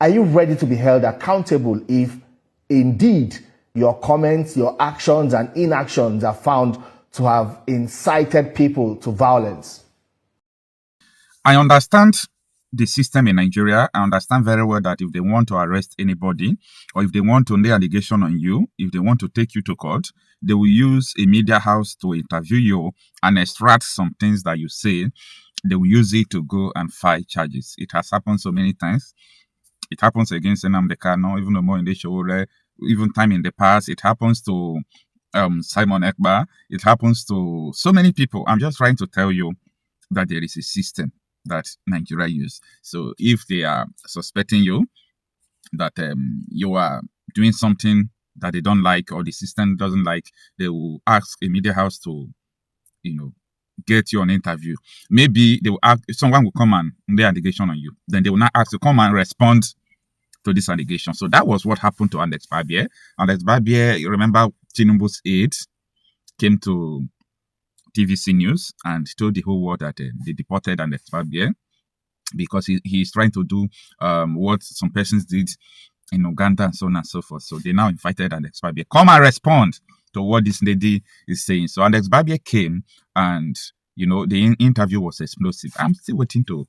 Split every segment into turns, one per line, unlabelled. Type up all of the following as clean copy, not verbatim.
Are you ready to be held accountable if indeed your comments, your actions and inactions are found to have incited people to violence?
I understand the system in Nigeria. I understand very well that if they want to arrest anybody or if they want to lay allegation on you, if they want to take you to court, they will use a media house to interview you and extract some things that you say. They will use it to go and file charges. It has happened so many times. It happens against Nnamdi Kanu, even more in the show, even time in the past. It happens to Simon Ekpa. It happens to so many people. I'm just trying to tell you that there is a system that Nigeria use. So if they are suspecting you that you are doing something that they don't like or the system doesn't like, they will ask a media house to, get you an interview. Maybe they will ask, someone will come and lay allegation on you. Then they will not ask to come and respond to this allegation. So that was what happened to Alex Barbir. Alex Barbir, you remember Tinubu's aide came to TVC News and told the whole world that they deported Alex Barbir because he's trying to do what some persons did in Uganda and so on and so forth. So they now invited Alex Barbir, come and respond to what this lady is saying. So Alex Barbir came and, the interview was explosive. I'm still waiting to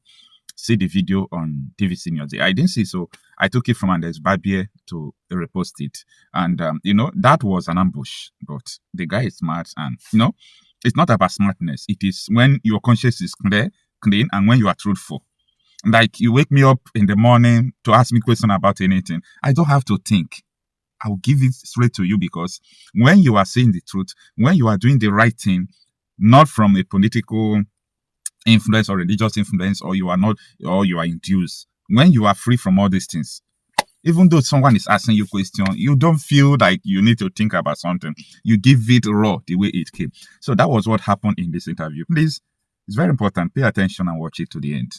see the video on TVC News. I didn't see, so I took it from Alex Barbir to repost it. And, that was an ambush, but the guy is smart and, it's not about smartness. It is when your conscience is clean, and when you are truthful. Like, you wake me up in the morning to ask me question about anything. I don't have to think. I'll give it straight to you because when you are saying the truth, when you are doing the right thing, not from a political influence or religious influence, or you are induced, when you are free from all these things, even though someone is asking you a question, you don't feel like you need to think about something. You give it raw the way it came. So that was what happened in this interview. Please, it's very important. Pay attention and watch it to the end.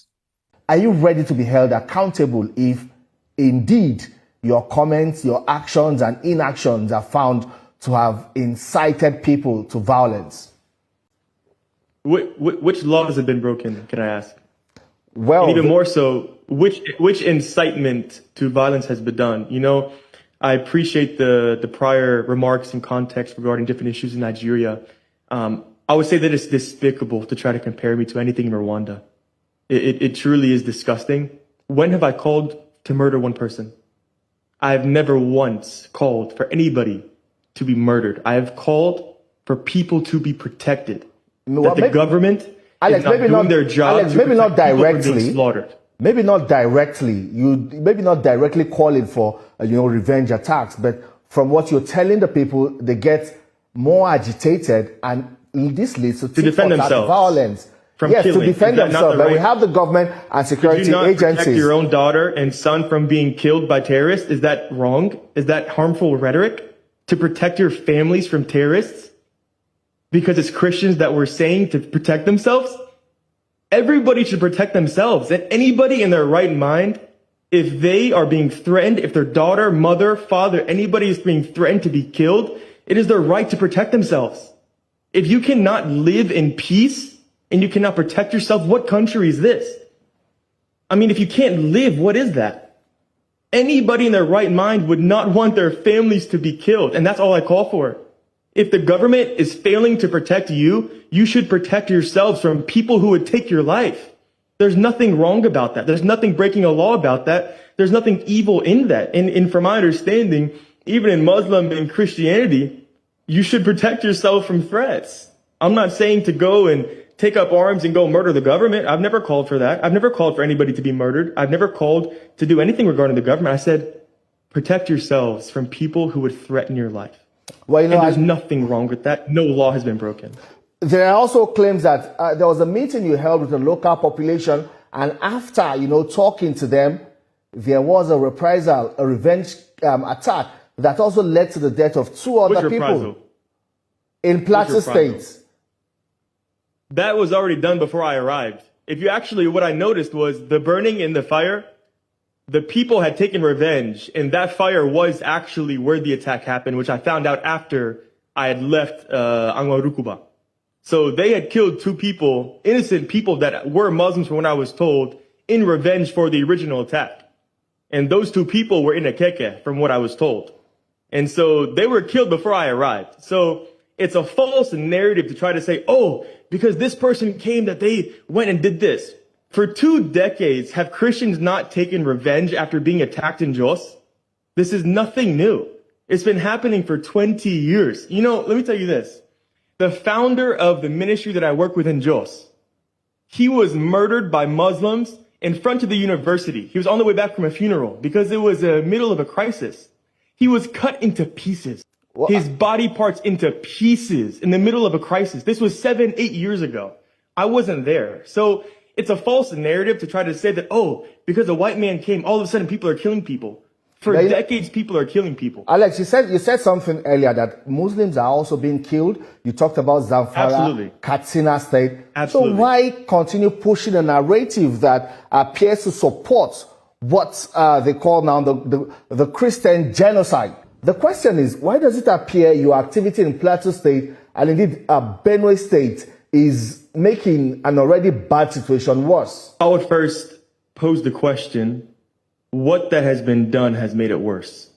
Are you ready to be held accountable if indeed your comments, your actions and inactions are found to have incited people to violence?
Which laws have been broken, can I ask?
Well,
and even more so, which incitement to violence has been done? I appreciate the prior remarks and context regarding different issues in Nigeria. I would say that it's despicable to try to compare me to anything in Rwanda. It truly is disgusting. When have I called to murder one person? I have never once called for anybody to be murdered. I have called for people to be protected. That the government
Alex,
is not doing their job.
Alex, maybe not directly.
Slaughtered.
Maybe not directly. Maybe not directly calling for revenge attacks, but from what you're telling the people, they get more agitated, and this leads to
defend themselves.
Violence. Yes,
killing.
To defend themselves. But we have the government and security
Could you not
agencies.
Protect your own daughter and son from being killed by terrorists? Is that wrong? Is that harmful rhetoric? To protect your families from terrorists? Because it's Christians that we're saying to protect themselves? Everybody should protect themselves. And anybody in their right mind, if they are being threatened, if their daughter, mother, father, anybody is being threatened to be killed, it is their right to protect themselves. If you cannot live in peace and you cannot protect yourself, what country is this? I mean, if you can't live, what is that? Anybody in their right mind would not want their families to be killed. And that's all I call for. If the government is failing to protect you, you should protect yourselves from people who would take your life. There's nothing wrong about that. There's nothing breaking a law about that. There's nothing evil in that. And from my understanding, even in Muslim and Christianity, you should protect yourself from threats. I'm not saying to go and take up arms and go murder the government. I've never called for that. I've never called for anybody to be murdered. I've never called to do anything regarding the government. I said, protect yourselves from people who would threaten your life.
Well,
there's nothing wrong with that. No law has been broken.
There are also claims that there was a meeting you held with the local population, and after, talking to them, there was a reprisal, a revenge attack that also led to the death of two other people in Plateau State.
That was already done before I arrived. What I noticed was the burning in the fire. The people had taken revenge, and that fire was actually where the attack happened, which I found out after I had left Angwarukuba. So they had killed two people, innocent people that were Muslims from what I was told, in revenge for the original attack. And those two people were in Akeke, from what I was told. And so they were killed before I arrived. So it's a false narrative to try to say, oh, because this person came that they went and did this. For 2 decades, have Christians not taken revenge after being attacked in Jos? This is nothing new. It's been happening for 20 years. You know, let me tell you this. The founder of the ministry that I work with in Jos, he was murdered by Muslims in front of the university. He was on the way back from a funeral because it was the middle of a crisis. He was cut into pieces.
Well,
His body parts into pieces in the middle of a crisis. This was 7, 8 years ago. I wasn't there. So it's a false narrative to try to say that, oh, because a white man came, all of a sudden people are killing people. For decades, people are killing people.
Alex, you said something earlier that Muslims are also being killed. You talked about Zamfara,
Absolutely.
Katsina State.
Absolutely.
So why continue pushing a narrative that appears to support what they call now the Christian genocide? The question is, why does it appear your activity in Plateau State and indeed Benue State is making an already bad situation worse?
I would first pose the question, what that has been done has made it worse.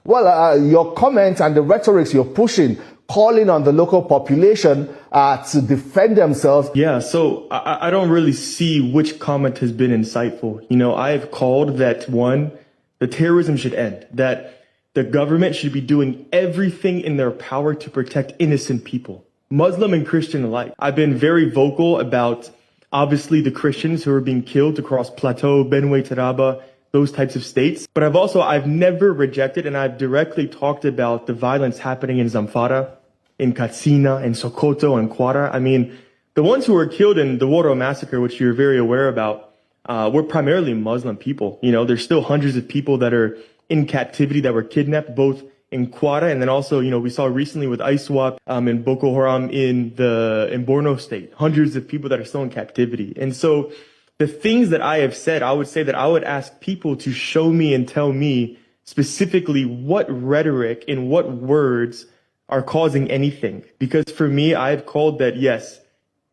Well, your comments and the rhetorics you're pushing, calling on the local population to defend themselves.
Yeah, so I don't really see which comment has been insightful. You know, I have called that, one, the terrorism should end, that the government should be doing everything in their power to protect innocent people, Muslim and Christian alike. I've been very vocal about, obviously, the Christians who are being killed across Plateau, Benue, Taraba, those types of states. But I've never rejected, and I've directly talked about the violence happening in Zamfara, in Katsina, in Sokoto, and Kwara. I mean, the ones who were killed in the Woro massacre, which you're very aware about, were primarily Muslim people. You know, there's still hundreds of people that are in captivity that were kidnapped, both in Kwara and then also, you know, we saw recently with ISWAP in Boko Haram in Borno State, hundreds of people that are still in captivity. And so the things that I have said, I would say that I would ask people to show me and tell me specifically what rhetoric and what words are causing anything. Because for me, I've called that, yes,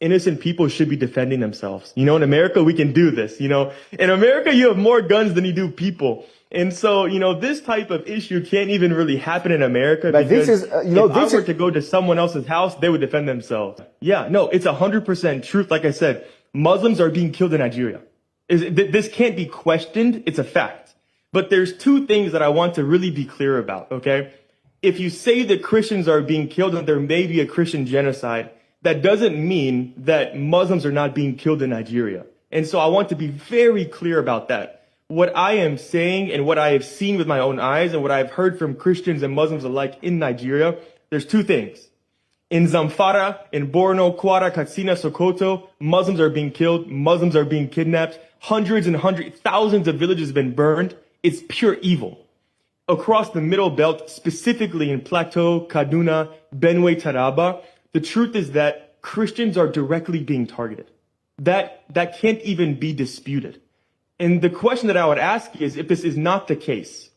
innocent people should be defending themselves. You know, in America, we can do this. You know, in America, you have more guns than you do people. And so, you know, this type of issue can't even really happen in America.
But
because
this is, you know,
if I were to go to someone else's house, they would defend themselves. Yeah, no, it's 100% truth. Like I said, Muslims are being killed in Nigeria. This can't be questioned. It's a fact. But there's two things that I want to really be clear about, okay? If you say that Christians are being killed and there may be a Christian genocide, that doesn't mean that Muslims are not being killed in Nigeria. And so I want to be very clear about that. What I am saying and what I have seen with my own eyes and what I've heard from Christians and Muslims alike in Nigeria, there's two things. In Zamfara, in Borno, Kwara, Katsina, Sokoto, Muslims are being killed. Muslims are being kidnapped. Hundreds and thousands of villages have been burned. It's pure evil. Across the Middle Belt, specifically in Plateau, Kaduna, Benue, Taraba, the truth is that Christians are directly being targeted. That can't even be disputed. And the question that I would ask is, if this is not the case,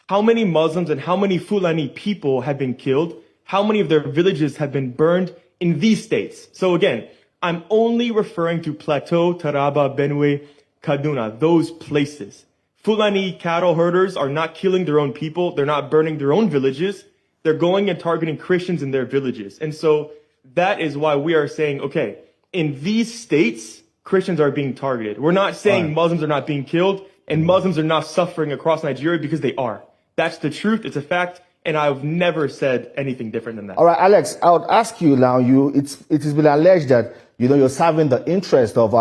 how many Muslims and how many Fulani people have been killed? How many of their villages have been burned in these states? So again, I'm only referring to Plateau, Taraba, Benue, Kaduna, those places. Fulani cattle herders are not killing their own people. They're not burning their own villages. They're going and targeting Christians in their villages. And so that is why we are saying, okay, in these states, Christians are being targeted. We're not saying Muslims are not being killed and Muslims are not suffering across Nigeria, because they are. That's the truth. It's a fact. And I've never said anything different than that.
All right, Alex, I would ask you now, it has been alleged that, you know, you're serving the interest of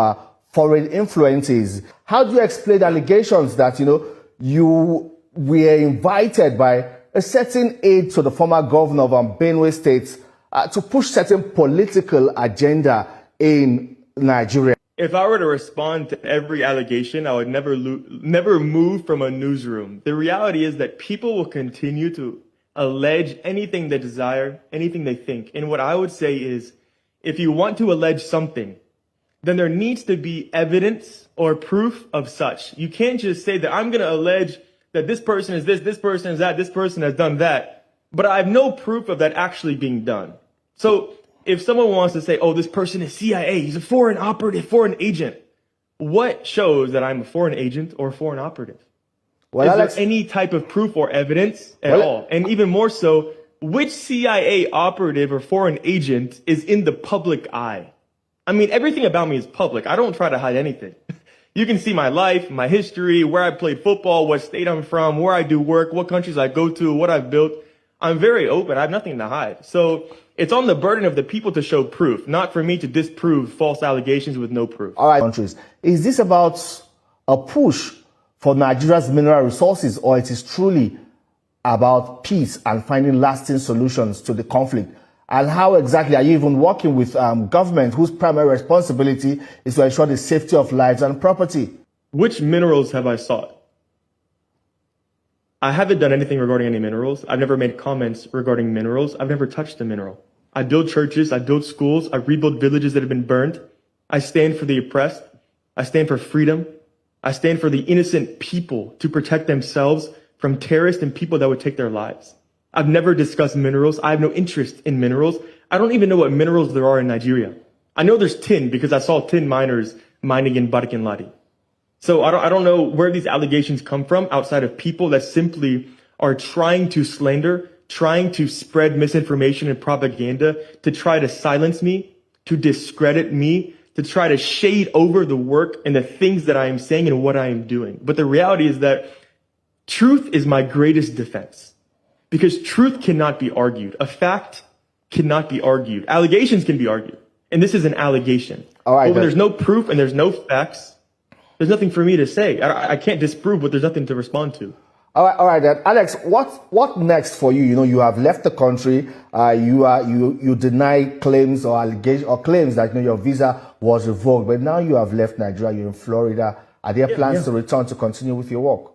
foreign influences. How do you explain allegations that, you know, you were invited by a certain aide to the former governor of Benue State to push certain political agenda in Nigeria?
If I were to respond to every allegation, I would never move from a newsroom. The reality is that people will continue to allege anything they desire, anything they think. And what I would say is, if you want to allege something, then there needs to be evidence or proof of such. You can't just say that I'm going to allege that this person is this person is that, this person has done that, but I have no proof of that actually being done. So if someone wants to say, oh, this person is CIA, he's a foreign operative, foreign agent, what shows that I'm a foreign agent or a foreign operative?
Well,
Is
Alex,
there any type of proof or evidence at all? And even more so, which CIA operative or foreign agent is in the public eye? I mean, everything about me is public. I don't try to hide anything. You can see my life, my history, where I played football, what state I'm from, where I do work, what countries I go to, what I've built. I'm very open. I have nothing to hide. So it's on the burden of the people to show proof, not for me to disprove false allegations with no proof.
all right, countries. Is this about a push for Nigeria's mineral resources, or it is truly about peace and finding lasting solutions to the conflict? And how exactly are you even working with government whose primary responsibility is to ensure the safety of lives and property?
Which minerals have I sought? I haven't done anything regarding any minerals. I've never made comments regarding minerals. I've never touched a mineral. I build churches. I build schools. I rebuild villages that have been burned. I stand for the oppressed. I stand for freedom. I stand for the innocent people to protect themselves from terrorists and people that would take their lives. I've never discussed minerals. I have no interest in minerals. I don't even know what minerals there are in Nigeria. I know there's tin because I saw tin miners mining in Ladi. So I don't know where these allegations come from outside of people that simply are trying to slander, trying to spread misinformation and propaganda, to try to silence me, to discredit me, to try to shade over the work and the things that I am saying and what I am doing. But the reality is that truth is my greatest defense. Because truth cannot be argued. A fact cannot be argued. Allegations can be argued. And this is an allegation.
All right,
but when there's no proof and there's no facts, there's nothing for me to say. I can't disprove, but there's nothing to respond to.
All right, then. Alex, what next for you? You know, you have left the country. You deny claims or allegations or claims that your visa was revoked, but now you have left Nigeria. You're in Florida. Are there plans to return to continue with your work?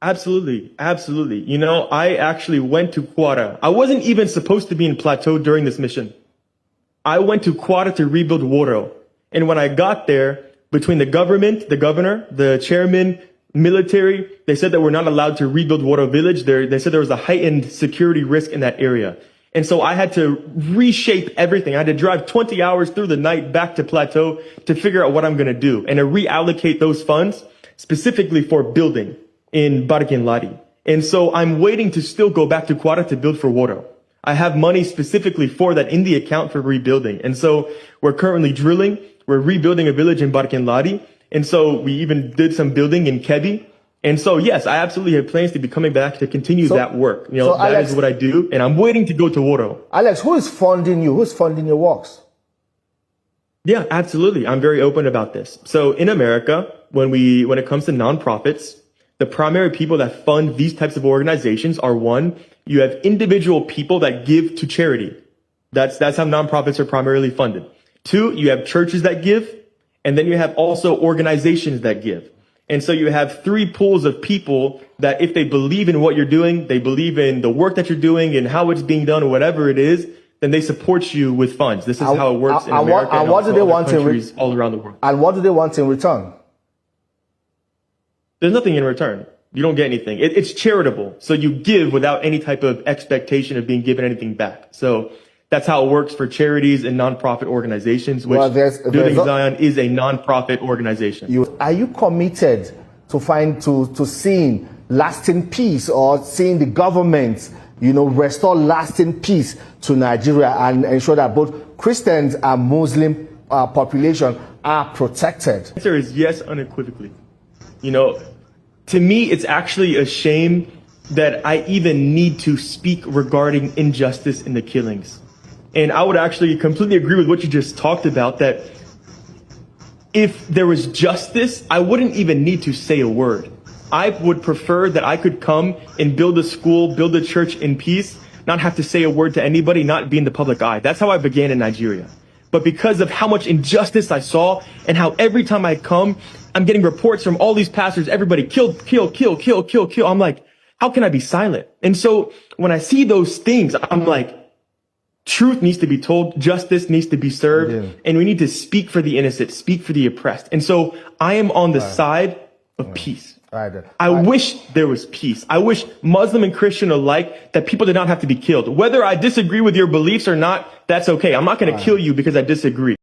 Absolutely. Absolutely. You know, I actually went to Quara. I wasn't even supposed to be in Plateau during this mission. I went to Quara to rebuild Woro. And when I got there, between the government, the governor, the chairman, military, they said that we're not allowed to rebuild Woro village. They said there was a heightened security risk in that area. And so I had to reshape everything. I had to drive 20 hours through the night back to Plateau to figure out what I'm going to do and to reallocate those funds specifically for building in Ladi. And so I'm waiting to still go back to Quara to build for Woro. I have money specifically for that in the account for rebuilding. And so we're currently drilling. We're rebuilding a village in Ladi. And so we even did some building in Kebbi. And so, yes, I absolutely have plans to be coming back to continue that work. You know, that is what I do. And I'm waiting to go to Woro.
Alex, who is funding you? Who's funding your works?
Yeah, absolutely. I'm very open about this. So in America, when it comes to nonprofits, the primary people that fund these types of organizations are, one, you have individual people that give to charity. That's how nonprofits are primarily funded. Two, you have churches that give, and then you have also organizations that give. And so you have three pools of people that if they believe in what you're doing, they believe in the work that you're doing and how it's being done or whatever it is, then they support you with funds. This is how it works in America and
what do they want
countries all around the world.
And what do they want in return?
There's nothing in return. You don't get anything. It's charitable. So you give without any type of expectation of being given anything back. So that's how it works for charities and nonprofit organizations, which Building Zion is a nonprofit organization.
Are you committed to seeing lasting peace or seeing the government, restore lasting peace to Nigeria and ensure that both Christians and Muslim population are protected?
The answer is yes, unequivocally. To me, it's actually a shame that I even need to speak regarding injustice in the killings. And I would actually completely agree with what you just talked about, that if there was justice, I wouldn't even need to say a word. I would prefer that I could come and build a school, build a church in peace, not have to say a word to anybody, not be in the public eye. That's how I began in Nigeria. But because of how much injustice I saw and how every time I come, I'm getting reports from all these pastors, everybody kill. I'm like, how can I be silent? And so when I see those things, I'm like, truth needs to be told, justice needs to be served, and we need to speak for the innocent, speak for the oppressed. And so I am on the side of peace. I wish there was peace. I wish Muslim and Christian alike that people did not have to be killed. Whether I disagree with your beliefs or not, that's okay. I'm not going to kill you because I disagree.